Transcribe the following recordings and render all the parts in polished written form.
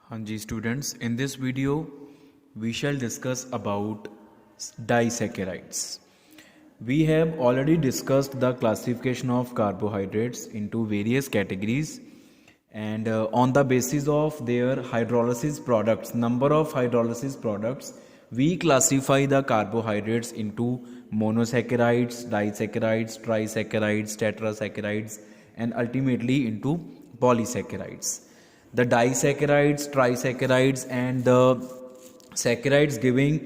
Hanji students, in this video we shall discuss about disaccharides. We have already discussed the classification of carbohydrates into various categories and on the basis of their hydrolysis products, number of hydrolysis products, we classify the carbohydrates into monosaccharides, disaccharides, trisaccharides, tetrasaccharides and ultimately into polysaccharides. The disaccharides, trisaccharides and the saccharides giving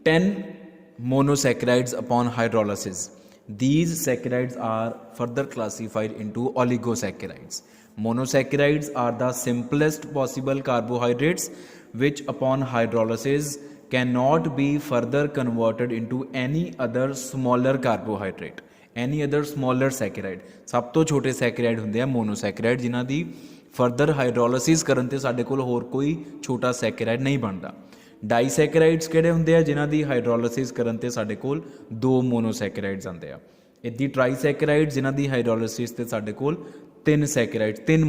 10 monosaccharides upon hydrolysis. These saccharides are further classified into oligosaccharides. Monosaccharides are the simplest possible carbohydrates which upon hydrolysis cannot be further converted into any other smaller carbohydrate, any other smaller saccharide. सब तो छोटे saccharide ਹੁੰਦੇ ਆ monosaccharide जिन्हां दी further hydrolysis करन ते साडे कोल होर कोई छोटा सैकेराइड नहीं बनता. डाईसैकेराइड्स किहड़े ਹੁੰਦੇ ਆ जिन्हां दी हाइड्रोलिसिस करन ते साडे कोल दो मोनोसैकेराइड्स आंदे आ. इदी ट्राईसैकेराइड जिन्हां दी हाइड्रोलिसिस ते साडे कोल तीन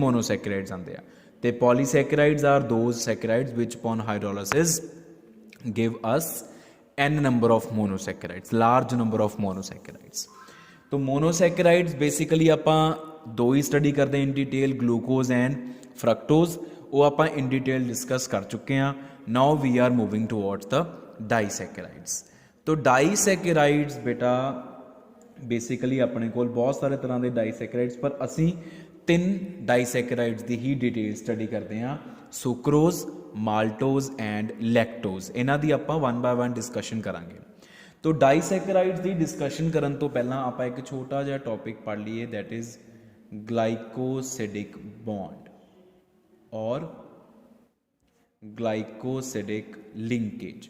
मोनोसैकेराइड्स आंदे आ. ते polysaccharides are those saccharides which upon hydrolysis give us n number of monosaccharides, large number of monosaccharides. तो monosaccharides basically ਆਪਾਂ दो ही स्टडी करते हैं in detail, glucose and fructose, वो आप इन डिटेल डिस्कस कर चुके हैं. Now we are moving towards the disaccharides. तो डाईसैकेराइड्स बेटा बेसिकली अपने कोल बहुत सारे तरह के डाईसैकेराइड्स, पर असी तीन डाईसैकेराइड्स की ही डिटेल स्टडी करते हैं, सुक्रोज, माल्टोज एंड लैक्टोज. इन्हां दी आपां वन बाय वन डिस्कशन करांगे. तो डाईसैकेराइड्स की डिस्कशन करन तो पहला आपां एक छोटा जिहा टॉपिक पढ़ लीए, दैट इज़ ग्लाइकोसिडिक बॉन्ड और glycosidic linkage.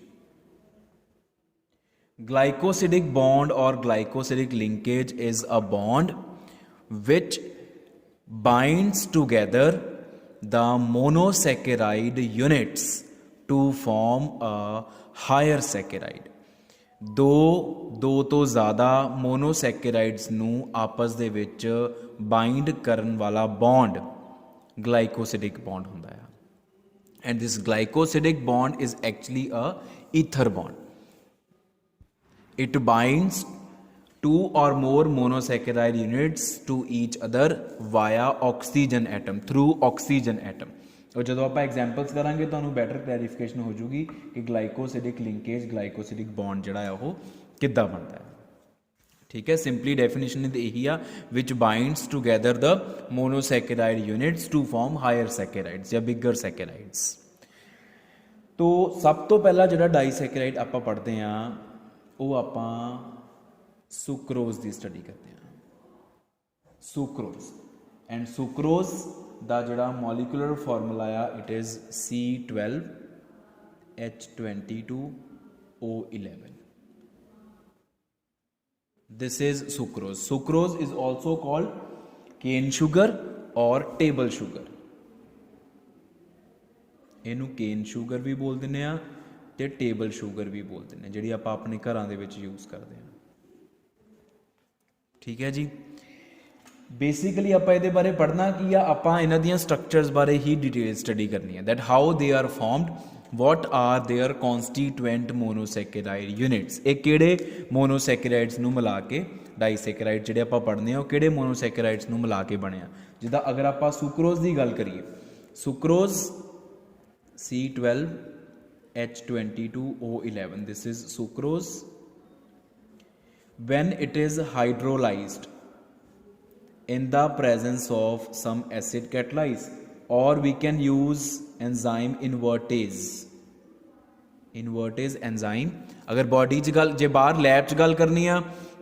Glycosidic bond or glycosidic linkage is a bond which binds together the monosaccharide units to form a higher saccharide. दो तो ज़्यादा मोनोसैकेराइड्स ਨੂੰ ਆਪਸ ਦੇ ਵਿੱਚ ਬਾਈਂਡ ਕਰਨ ਵਾਲਾ ਬੌਂਡ ਗਲਾਈਕੋਸਿਡਿਕ ਬੌਂਡ ਹੁੰਦਾ ਹੈ. And this glycosidic bond is actually a ether bond. It binds two or more monosaccharide units to each other via oxygen atom, through oxygen atom. और जो आप एग्जाम्पल्स करांगे तो बैटर क्लैरिफिकेशन हो जाएगी कि ग्लाइकोसिडिक लिंकेज, ग्लाइकोसिडिक बॉन्ड जोड़ा है वो किद्दां बनता है. ठीक है, सिंपली डेफिनेशन यही आ, which binds together the monosaccharide units to form higher saccharides या बिगर सैकेराइड्स. तो सब तो पहला जो डाईसैकेराइड आप पढ़ते हैं वो आप सुक्रोज की स्टडी करते हैं. सुक्रोज एंड सुक्रोज का जोड़ा मॉलिक्यूलर फॉर्मूला आ, it is C12H22O11. This is sucrose. Sucrose is also called cane sugar और टेबल शुगर. इनू केन शुगर भी बोल देने आ ते टेबल शुगर भी बोलते हैं, जी आप अपने घरों के यूज़ करते हैं. ठीक है जी. बेसिकली आप ये बारे पढ़ना कि आप इन्हां दी स्ट्रक्चर्स बारे ही डिटेल स्टडी करनी है, that how they are formed, what are their constituent monosaccharide units. ये किहड़े मोनोसैकेराइड्स नूं मिला के डाईसैकेराइड जिहड़े आप पढ़ने हो किहड़े मोनोसैकेराइड्स नूं मिला के बने. जिद्दां अगर आप सुक्रोज की गल करिए, sucrose C12H22O11, this is sucrose. When it is hydrolyzed in the presence of some acid catalyze, or we can use enzyme invertase. Invertase enzyme अगर बॉडी च गल जे बाहर लैब च गल करनी आ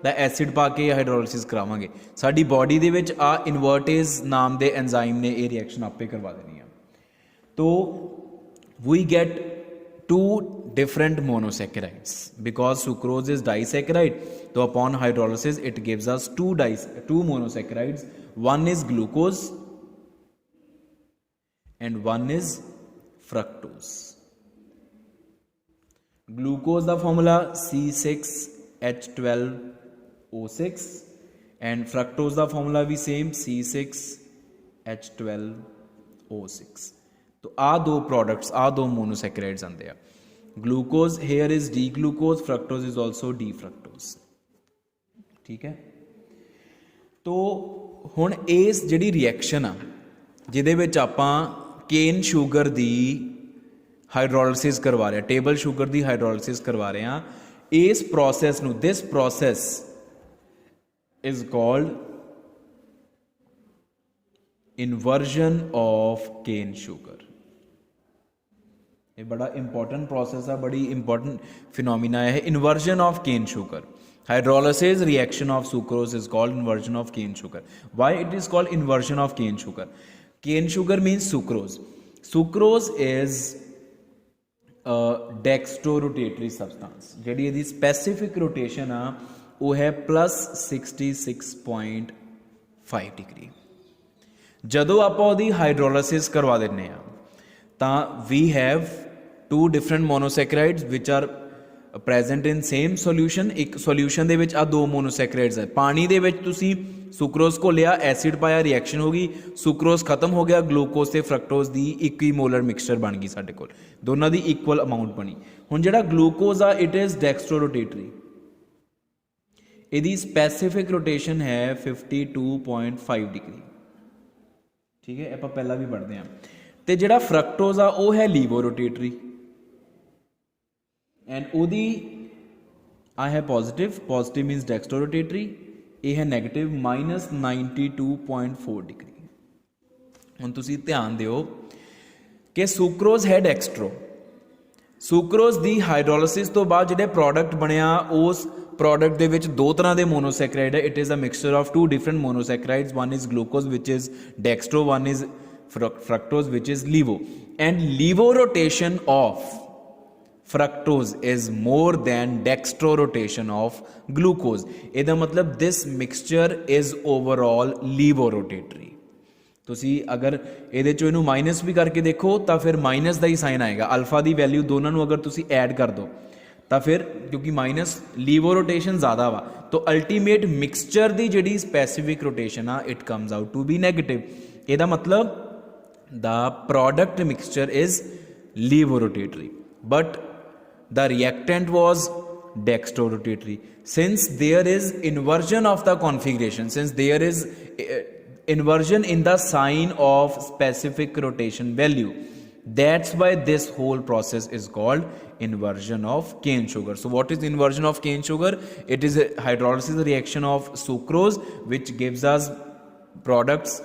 तो एसिड पा के hydrolysis करावांगे. Sari body they which uh invertase नाम दे एंजाइम ने ये रिएक्शन आपे करवा देनी है. तो we get two different monosaccharides because sucrose is disaccharide. So upon hydrolysis it gives us two monosaccharides. One is glucose and one is fructose. Glucose the formula C6H12O6 and fructose the formula भी same C6H12O6. तो आ दो products, आ दो monosaccharides आते हैं। Glucose here is D glucose, fructose is also D fructose. ठीक है, तो हुण इस जिहड़ी रिएक्शन आ जिहदे विच आपां केन शूगर दी हाइड्रोलिसिस करवा रहे हैं, टेबल शूगर दी हाइड्रोलिसिस करवा रहे हैं, इस प्रोसैस नूं, this process is called inversion of cane sugar. ये बड़ा इंपॉर्टेंट प्रोसेस है, बड़ी इंपॉर्टेंट फिनोमिना है, inversion of cane sugar. Hydrolysis reaction of sucrose is called inversion of cane sugar. Why it is called inversion of cane sugar? Cane sugar means sucrose. Sucrose is dextrorotatory substance, जिहड़ी इहदी specific rotation आ वो है +66.5 degree. जदों आपां उहदी hydrolysis करवा दिंदे आ तां we have two different monosaccharides which are present in same solution. एक सोल्यूशन दे विच आ दो मोनोसैकेराइड्स है। पानी दे विच तुसीं सुक्रोज को लिया, एसिड पाया, रिएक्शन हो गई, सुक्रोज खत्म हो गया, ग्लूकोज ते फ्रक्टोज दी इक्वीमोलर मिक्सचर बन गई साडे कोल, दोनों दी इक्वल अमाउंट बनी। हुण जिहड़ा ग्लूकोज आ इट इज़ डेक्सट्रोरोटेटरी, इहदी स्पैसीफिक रोटेशन है 52.5 डिग्री। ठीक है, आपां पहला भी पढ़ते हैं। तो जिहड़ा फ्रक्टोज आ वो है लीवोरोटेटरी एंड उहदी आ है पॉजिटिव, पॉजिटिव मीनस डेक्सट्रोरोटेटरी, ये है नैगेटिव -92.4 डिग्री। हुण तुसीं ध्यान दिओ कि सुक्रोज है डेक्सट्रो, सुक्रोज दी हाइड्रोलिसिस तो बाद जिहड़े प्रोडक्ट बनिया उस प्रोडक्ट दे विच दो तरह के मोनोसैकेराइड है। It is a mixture of two different monosaccharides, one is glucose which is dextro, one is fructose which is levo, and levo rotation of fructose is more than dextro rotation of glucose। ਇਹਦਾ मतलब this mixture is overall levo rotatory। ਤੁਸੀਂ अगर ਇਹਦੇ ਚੋਂ ਇਹਨੂੰ minus भी करके देखो तो फिर माइनस ਦਾ ਹੀ साइन आएगा। अल्फा ਦੀ वैल्यू दोनों ਨੂੰ अगर ਤੁਸੀਂ ऐड कर दो तो फिर क्योंकि माइनस लीवो रोटेशन ज़्यादा वा तो अल्टीमेट मिक्सचर की जी स्पैसीफिक रोटेशन आ it comes out to be negative. ਇਹਦਾ मतलब the product mixture is levorotatory but the reactant was dextrorotatory। since there is inversion of the configuration, since there is inversion in the sign of specific rotation value, that's why this whole process is called inversion of cane sugar। so what is inversion of cane sugar? It is a hydrolysis reaction of sucrose which gives us products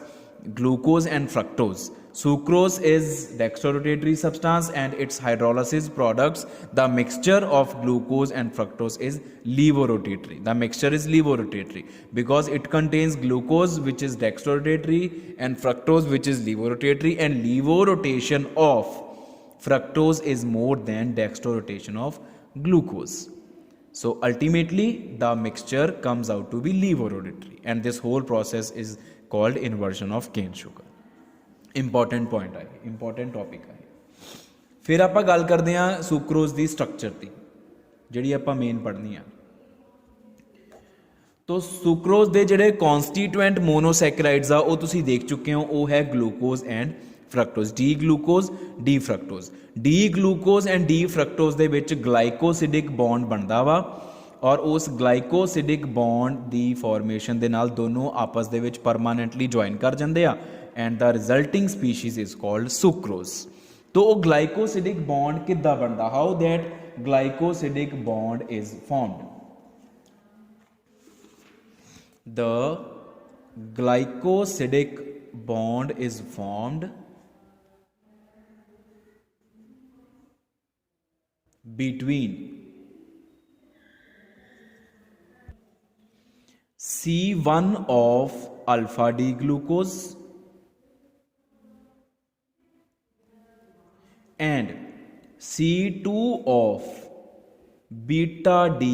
glucose and fructose। Sucrose is dextrorotatory substance and its hydrolysis products, the mixture of glucose and fructose is levorotatory। The mixture is levorotatory because it contains glucose which is dextrorotatory and fructose which is levorotatory, and levorotation of fructose is more than dextrorotation of glucose। So ultimately the mixture comes out to be levorotatory and this whole process is called inversion of cane sugar। Important point है, important topic है। फिर आप गल करते हैं sucrose की structure की जी आप मेन पढ़नी है। तो सुक्रोज के जोड़े कॉन्स्टीट्यूएंट मोनोसैकेराइड्स आ वो तुसीं देख चुके हो, वो है glucose and fructose, D glucose D fructose. D glucose and D fructose के विच ग्लाइकोसिडिक बॉन्ड बनता वा और उस ग्लाइकोसिडिक बॉन्ड की फॉर्मेशन के नाल दोनों आपस दे विच परमानेंटली ज्वाइन कर जाते हैं and the resulting species is called sucrose। तो वो glycosidic bond किद्दां बनदा? How that glycosidic bond is formed? The glycosidic bond is formed between C1 of alpha D glucose and C2 of beta D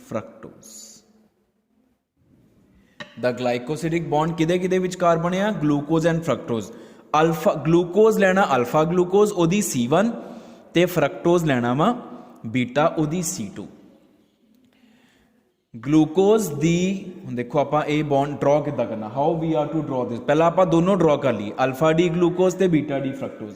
fructose। the glycosidic bond किदे किदे विचकार बनिया? Glucose and fructose. Alpha glucose लेना alpha glucose ओदी C1 ते fructose लेना वा beta ओदी C2। Glucose दी देखो आप ये बॉन्ड ड्रॉ किद्दां करना, how we are to draw this? पहला आप दोनों ड्रॉ कर ली, अल्फा डी ग्लूकोज ते बीटा डी फ्रक्टोज।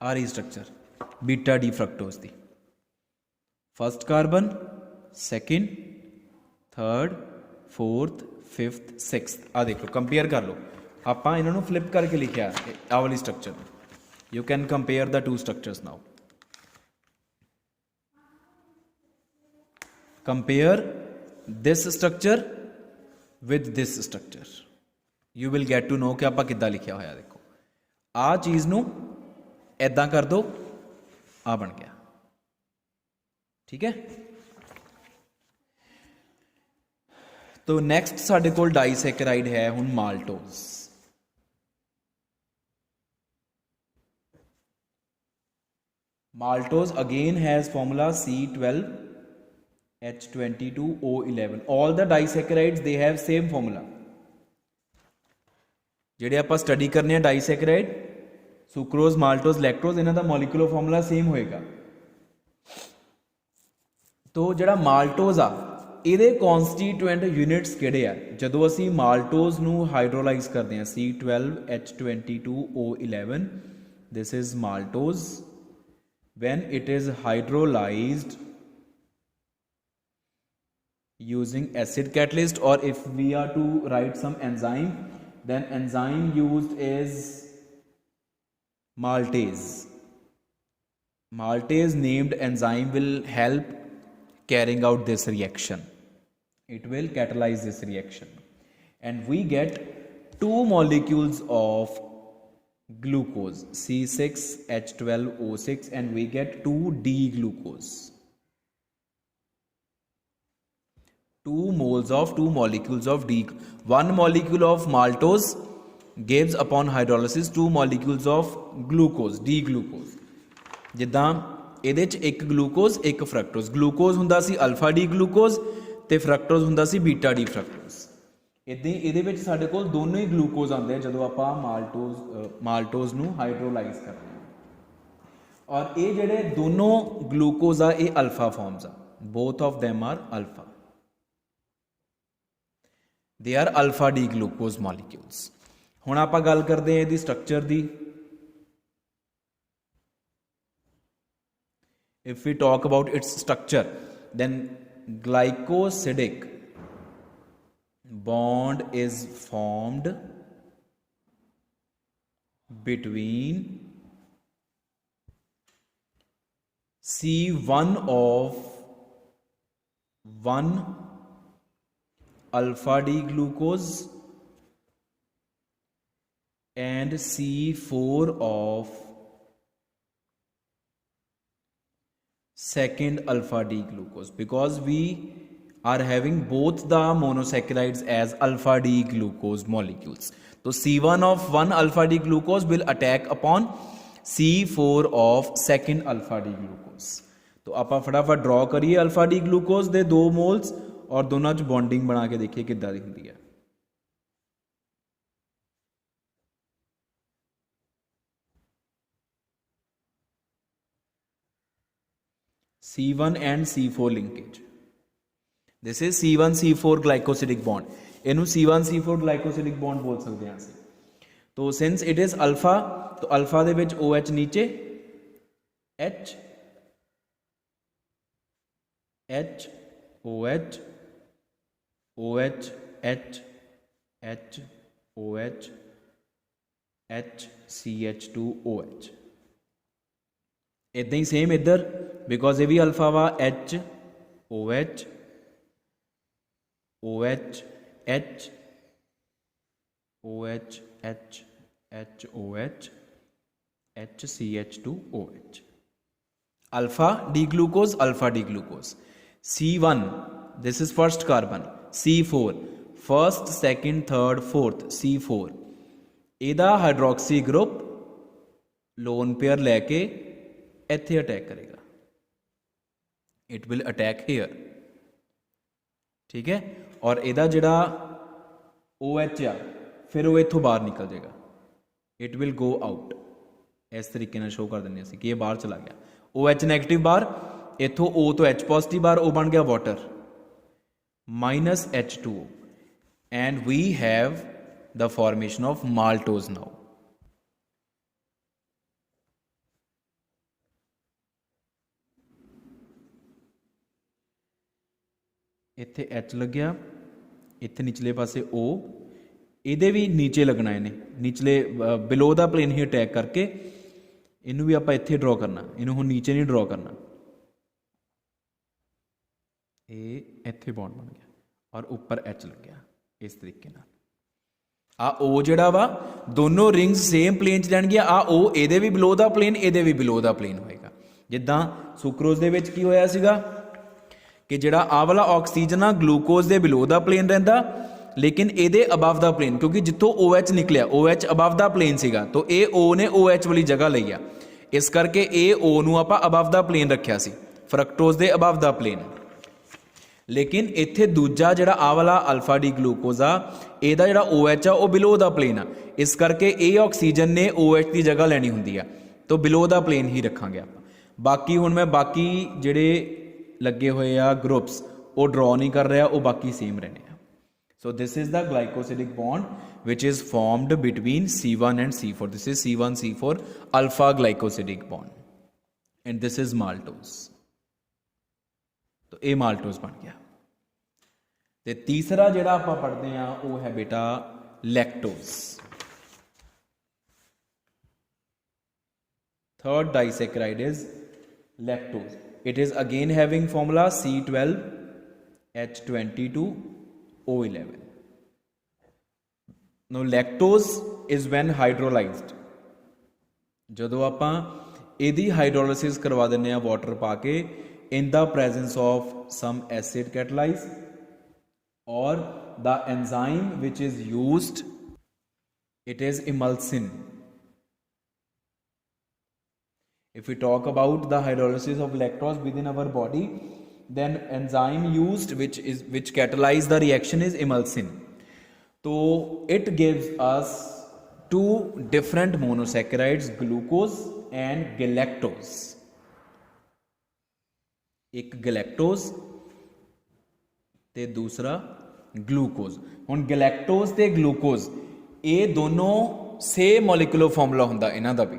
ਆ ਰਹੀ ਸਟਰਕਚਰ ਬੀਟਾ ਡੀ ਫਰਕਟੋਜ਼ ਦੀ first carbon second third fourth fifth sixth आ देखो कंपेयर कर लो आप इन्हों फ्लिप करके लिखा आ वाली structure you can compare the two structures now compare this structure with this structure you will get to know कि आप किद्दां लिखा होया देखो आ चीज़ नूं ऐदां कर दो आ बन गया ठीक है। तो नैक्सट साडे कोल डाईसैकेराइड है हुण maltose maltose again has formula C12H22O11 all the disaccharides they have same formula जिहड़े आपां स्टडी करने डाईसैकेराइड सुक्रोज माल्टोज लैक्टोज इन्हां दा मॉलिक्यूलर फॉर्मूला सेम होएगा। तो जिहड़ा माल्टोज आ ਇਹਦੇ ਕੌਨਸਟੀਟੂਐਂਟ ਯੂਨਿਟਸ ਕਿਹੜੇ ਆ ਜਦੋਂ ਅਸੀਂ ਮਾਲਟੋਜ਼ ਨੂੰ ਹਾਈਡਰੋਲਾਈਜ਼ ਕਰਦੇ ਹਾਂ C12H22O11 this is maltose when it is hydrolyzed using acid catalyst or if we are to write some enzyme then enzyme used is maltase named enzyme will help carrying out this reaction it will catalyze this reaction and we get two molecules of glucose C6H12O6 and we get 2D glucose 2 molecules of D 1 molecule of maltose gives upon hydrolysis 2 molecules of glucose D glucose ਜਿੱਦਾਂ ਇਹਦੇ 'ਚ ਇੱਕ glucose ਇੱਕ ਫਰਕਟੋਜ਼ glucose ਹੁੰਦਾ ਸੀ alpha D glucose ਅਤੇ ਫਰਕਟੋਜ਼ ਹੁੰਦਾ ਸੀ ਬੀਟਾ D ਫਰਕਟੋਜ਼ ਇੱਦਾਂ ਹੀ ਇਹਦੇ ਵਿੱਚ ਸਾਡੇ ਕੋਲ ਦੋਨੋਂ ਹੀ ਗਲੂਕੋਜ਼ ਆਉਂਦੇ ਆ ਜਦੋਂ ਆਪਾਂ ਮਾਲਟੋਜ਼ ਨੂੰ ਹਾਈਡਰੋਲਾਈਜ਼ ਕਰਦੇ ਹਾਂ ਔਰ ਇਹ ਜਿਹੜੇ ਦੋਨੋਂ ਗਲੂਕੋਜ਼ ਆ ਇਹ ਅਲਫਾ ਫਾਰਮਸ ਆ both of them are alpha they are alpha D glucose molecules. ਹੁਣ ਆਪਾਂ ਗੱਲ ਕਰਦੇ ਹਾਂ ਇਹਦੀ ਸਟਰਕਚਰ ਦੀ if we talk about its structure then glycosidic bond is formed between C1 of 1 alpha D glucose and C4 of second alpha D glucose because we are having both the monosaccharides as alpha D glucose molecules. So C1 of 1 alpha D glucose will attack upon C4 of second alpha D glucose. तो आप फटाफट draw करिए alpha D glucose दे 2 moles और दोनों च bonding बना के देखिए किद्दां दी हुंदी है। C1 and C4 linkage. This is C1 C4 glycosidic bond. इनू C1 C4 glycosidic bond बोल सकते हैं ਅਸੀਂ। तो since it is alpha तो अल्फा दे विच OH नीचे H H OH OH H H OH H CH2OH इदां ही सेम इधर बिकॉज ये भी अल्फा वा H OH OH H OH H H OH H CH2OH alpha D glucose C1 this is first carbon C4 first second third fourth C4 ਇਹਦਾ hydroxy group lone pair लैके ਇੱਥੇ attack करेगा it will attack hair ठीक है और ਇਹਦਾ ਜਿਹੜਾ OH ਆ ਫਿਰ ਉਹ ਇੱਥੋਂ ਬਾਹਰ ਨਿਕਲ ਜਾਏਗਾ इट विल गो आउट इस तरीके ਨਾਲ ਸ਼ੋ ਕਰ ਦਿੰਦੇ ਅਸੀਂ ਕਿ ਇਹ ਬਾਹਰ ਚਲਾ ਗਿਆ OH ਨੈਗੇਟਿਵ ਬਾਹਰ ਇੱਥੋਂ O ਤੋਂ H ਪੋਜ਼ਿਟਿਵ ਬਾਹਰ ਉਹ ਬਣ ਗਿਆ water -H2O and we have the formation of maltose now ਇੱਥੇ H ਲੱਗਿਆ, ਇੱਥੇ ਨਿਚਲੇ ਪਾਸੇ O, ਇਹਦੇ ਵੀ ਨੀਚੇ ਲੱਗਣਾ, ਇਹਨੇ ਨੀਚਲੇ ਬਿਲੋ ਦਾ ਪਲੇਨ ਹੀ ਅਟੈਕ ਕਰਕੇ ਇਹਨੂੰ ਵੀ ਆਪਾਂ ਇੱਥੇ ਡਰਾ ਕਰਨਾ, ਇਹਨੂੰ ਹੁਣ ਨੀਚੇ ਨਹੀਂ ਡਰਾ ਕਰਨਾ। ਇਹ ਇੱਥੇ ਬੌਂਡ ਬਣ ਗਿਆ ਔਰ ਉੱਪਰ H ਲੱਗਿਆ ਇਸ ਤਰੀਕੇ ਨਾਲ। ਆ O ਜਿਹੜਾ ਵਾ ਦੋਨੋਂ ਰਿੰਗਸ ਸੇਮ ਪਲੇਨ 'ਚ ਜਾਣਗੀਆਂ। ਆ O ਇਹਦੇ ਵੀ ਬਿਲੋ ਦਾ ਪਲੇਨ, ਇਹਦੇ ਵੀ ਬਿਲੋ ਦਾ ਪਲੇਨ ਹੋਏਗਾ। ਜਿੱਦਾਂ ਸੁਕਰੋਜ਼ ਦੇ ਵਿੱਚ ਕੀ ਹੋਇਆ ਸੀਗਾ ਕਿ ਜਿਹੜਾ ਆਹ ਵਾਲਾ ਆਕਸੀਜਨ ਆ ਗਲੂਕੋਜ਼ ਦੇ ਬਿਲੋ ਦਾ ਪਲੇਨ ਰਹਿੰਦਾ, ਲੇਕਿਨ ਇਹਦੇ ਅਬਵ ਦਾ ਪਲੇਨ, ਕਿਉਂਕਿ ਜਿੱਥੋਂ OH ਨਿਕਲਿਆ OH ਅਬਵ ਦਾ ਪਲੇਨ ਸੀਗਾ, ਤਾਂ ਇਹ O ਨੇ OH ਵਾਲੀ ਜਗ੍ਹਾ ਲਈ ਆ, ਇਸ ਕਰਕੇ ਇਹ O ਨੂੰ ਆਪਾਂ ਅਬਵ ਦਾ ਪਲੇਨ ਰੱਖਿਆ ਸੀ, ਫਰਕਟੋਜ਼ ਦੇ ਅਬਵ ਦਾ ਪਲੇਨ। ਲੇਕਿਨ ਇੱਥੇ ਦੂਜਾ ਜਿਹੜਾ ਆਹ ਵਾਲਾ ਅਲਫਾ ਡੀ ਗਲੂਕੋਜ਼ ਆ, ਇਹਦਾ ਜਿਹੜਾ OH ਆ ਉਹ ਬਿਲੋ ਦਾ ਪਲੇਨ ਆ, ਇਸ ਕਰਕੇ ਇਹ ਆਕਸੀਜਨ ਨੇ OH ਦੀ ਜਗ੍ਹਾ ਲੈਣੀ ਹੁੰਦੀ ਆ, ਤਾਂ ਬਿਲੋ ਦਾ ਪਲੇਨ ਹੀ ਰੱਖਾਂਗੇ ਆਪਾਂ। ਬਾਕੀ ਹੁਣ ਮੈਂ ਬਾਕੀ ਜਿਹੜੇ ਲੱਗੇ ਹੋਏ ਆ ਗਰੁੱਪਸ ਉਹ ਡਰਾ ਨਹੀਂ ਕਰ ਰਿਹਾ, ਉਹ ਬਾਕੀ ਸੇਮ ਰਹਿਣੇ ਆ। So this is the glycosidic bond which is formed between C1 and C4. This is C1C4 alpha glycosidic bond and this is maltose. तो ये maltose बन गया। ते तीसरा जिहड़ा आपां पढ़दे आ वो है बेटा lactose. Third disaccharide is lactose. It is again having formula C12H22O11. Now lactose is when hydrolyzed. ਜਦੋਂ ਆਪਾਂ ਇਹਦੀ ਹਾਈਡਰੋਲਿਸਿਸ ਕਰਵਾ ਦਿੰਦੇ ਆ ਵਾਟਰ ਪਾ ਕੇ in the presence of some acid catalyze or the enzyme which is used, it is emulsin. If we talk about the hydrolysis of lactose within our body, then enzyme used which catalyze the reaction is emulsin. So it gives us two different monosaccharides, glucose and galactose. एक galactose ते दूसरा glucose. ਹੁਣ galactose ਤੇ glucose ਇਹ ਦੋਨੋਂ same molecular formula ਹੁੰਦਾ ਇਹਨਾਂ ਦਾ ਵੀ।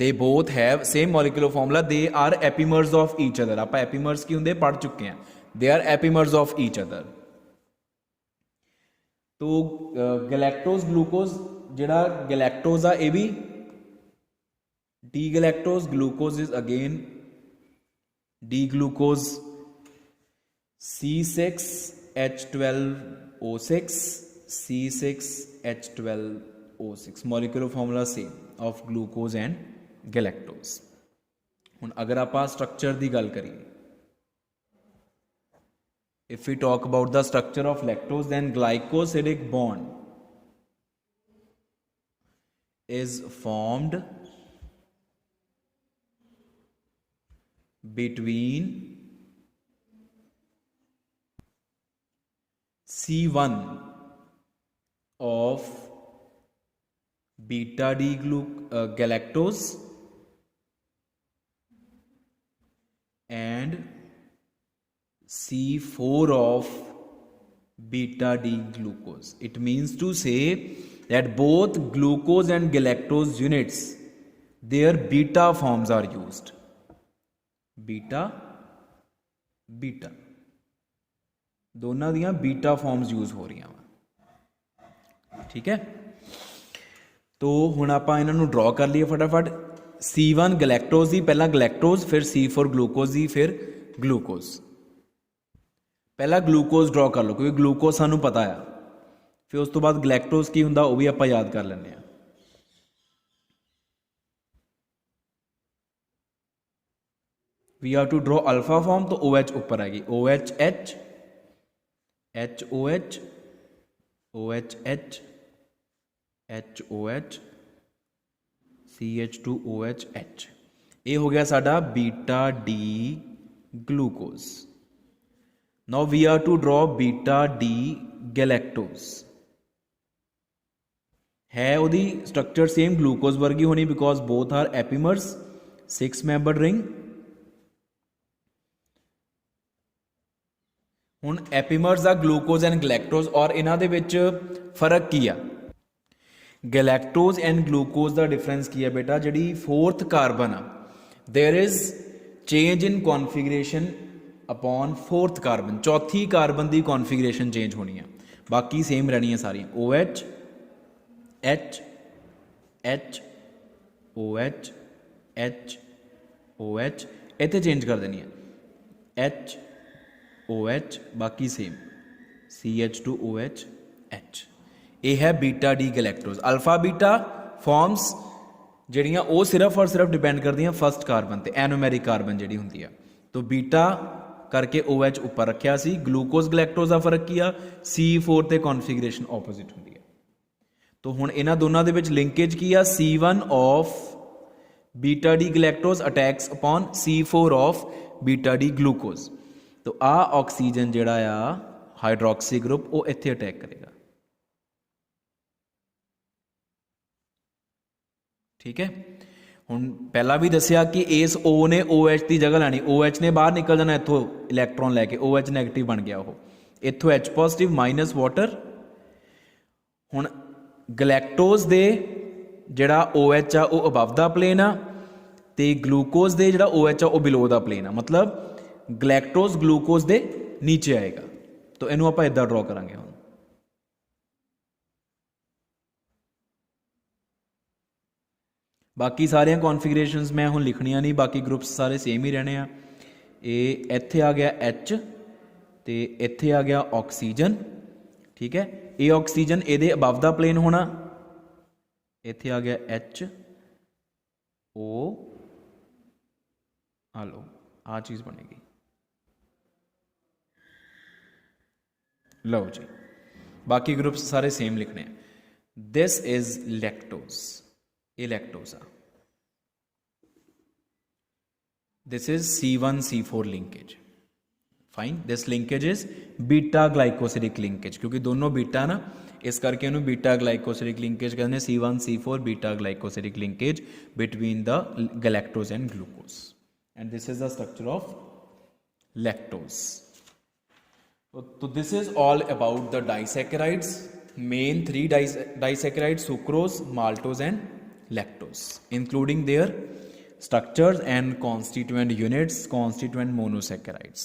They both have same molecular formula. They are epimers of each other. ਆਪਾਂ epimers ਕੀ ਹੁੰਦੇ ਪੜ੍ਹ ਚੁੱਕੇ ਹਾਂ। They are epimers of each other. तो गैलेक्टोज ग्लूकोज जिहड़ा गैलेक्टोज आ ये भी D galactose, glucose is again D glucose C6H12O6 C6H12O6 molecular formula same of glucose and galactose। हुण अगर आप स्ट्रक्चर की गल करिए, if we talk about the structure of lactose, then glycosidic bond is formed between C1 of beta D galactose and C4 of beta D glucose. It means to say that both glucose and galactose units, their beta forms are used. Beta दोनों दियां beta forms use हो रही हैं। ठीक है, तो हुण आपां इन्हां नूं ड्रॉ कर लिए फटाफट। C1 गलैक्टोज दी, पहला गलैक्टोज, फिर C4 ग्लूकोज दी, फिर ग्लूकोज। पहला ग्लूकोज ड्रॉ कर लो क्योंकि ग्लूकोज सानू पता है, फिर उस तो बाद गलैक्टोज की हुंदा वो भी आपां याद कर लैंदे आ। We are to draw alpha form, तो OH ऊपर आएगी, OHH HOH OHH HOH CH2OHH। ये हो गया साडा beta D glucose. Now we are to draw beta D galactose। है उदी स्ट्रक्चर सेम ग्लूकोज वर्गी होनी because both are epimers, 6 membered ring. हुण एपिमर्स आ ग्लूकोज एंड गलैक्टोज और इन्हां दे विच फर्क की आ? गलैक्टोज एंड ग्लूकोज का डिफरेंस की है बेटा, जिहड़ी 4th कार्बन आ, there is change in configuration upon fourth carbon, चौथी कार्बन की कॉन्फिगरेशन चेंज होनी है, बाकी सेम रहनी है सारियां। OH H H OH H OH इत्थे चेंज कर देनी है, H OH बाकी सेम, CH2OH H। ये है beta D galactose. Alpha beta forms ਜਿਹੜੀਆਂ ਉਹ सिर्फ और सिर्फ डिपेंड करदियां फस्ट कार्बन ਤੇ एनोमेरिक कार्बन ਜਿਹੜੀ ਹੁੰਦੀ ਆ। तो बीटा करके OH ऊपर रखिया सी। ग्लूकोज गलैक्टोज का फर्क की आ, C4 ਤੇ कॉन्फिगरेशन ऑपोजिट ਹੁੰਦੀ है। तो हुण इन्हां दोनों ਦੇ ਵਿੱਚ लिंकेज की आ, C1 of beta D गलैक्टोज attacks upon C4 of beta D glucose. तो आ ऑक्सीजन जिहड़ा आ हाइड्रोक्सी ग्रुप वो इत्थे अटैक करेगा, ठीक है। हुण पहला भी दसिया कि इस O ने OH की जगह लैनी, OH ने बाहर निकल जाना इत्थों इलैक्ट्रॉन लैके, OH नैगेटिव बन गया वो, इत्थों H पॉजिटिव माइनस वाटर। हुण गलैक्टोज दे जिहड़ा OH आ वो अबव दा प्लेन आ, ते ग्लूकोज दे जिहड़ा OH आ वो बिलो दा प्लेन आ, मतलब गलैक्टोज ग्लूकोज दे नीचे आएगा। तो इनू आपां इदां ड्रॉ करांगे। हुण बाकी सारिया कॉन्फिगरेशनस मैं हुण लिखनिया नहीं, बाकी ग्रुप्स सारे सेम ही रहने। ये इत्थे आ गया H ते इत्थे आ गया ऑक्सीजन, ठीक है। ये ऑक्सीजन ये अबव दा प्लेन होना, इत्थे आ गया H O, आ लो आ चीज़ बनेगी, लो जी। बाकी ग्रुप्स सारे सेम लिखने। दिस इज लैक्टोज, ये लैक्टोज आ। This is C1C4 linkage, fine. This linkage is beta glycosidic linkage, क्योंकि दोनों बीटा ना, इस करके इन्होंने बीटा ग्लाइकोसिडिक लिंकेज कहते हैं। C1C4 beta glycosidic linkage between the galactose and glucose, and this is the structure of lactose. तो this is all about the disaccharides, main 3 disaccharides, sucrose, maltose and lactose, including their structures and constituent units, constituent monosaccharides.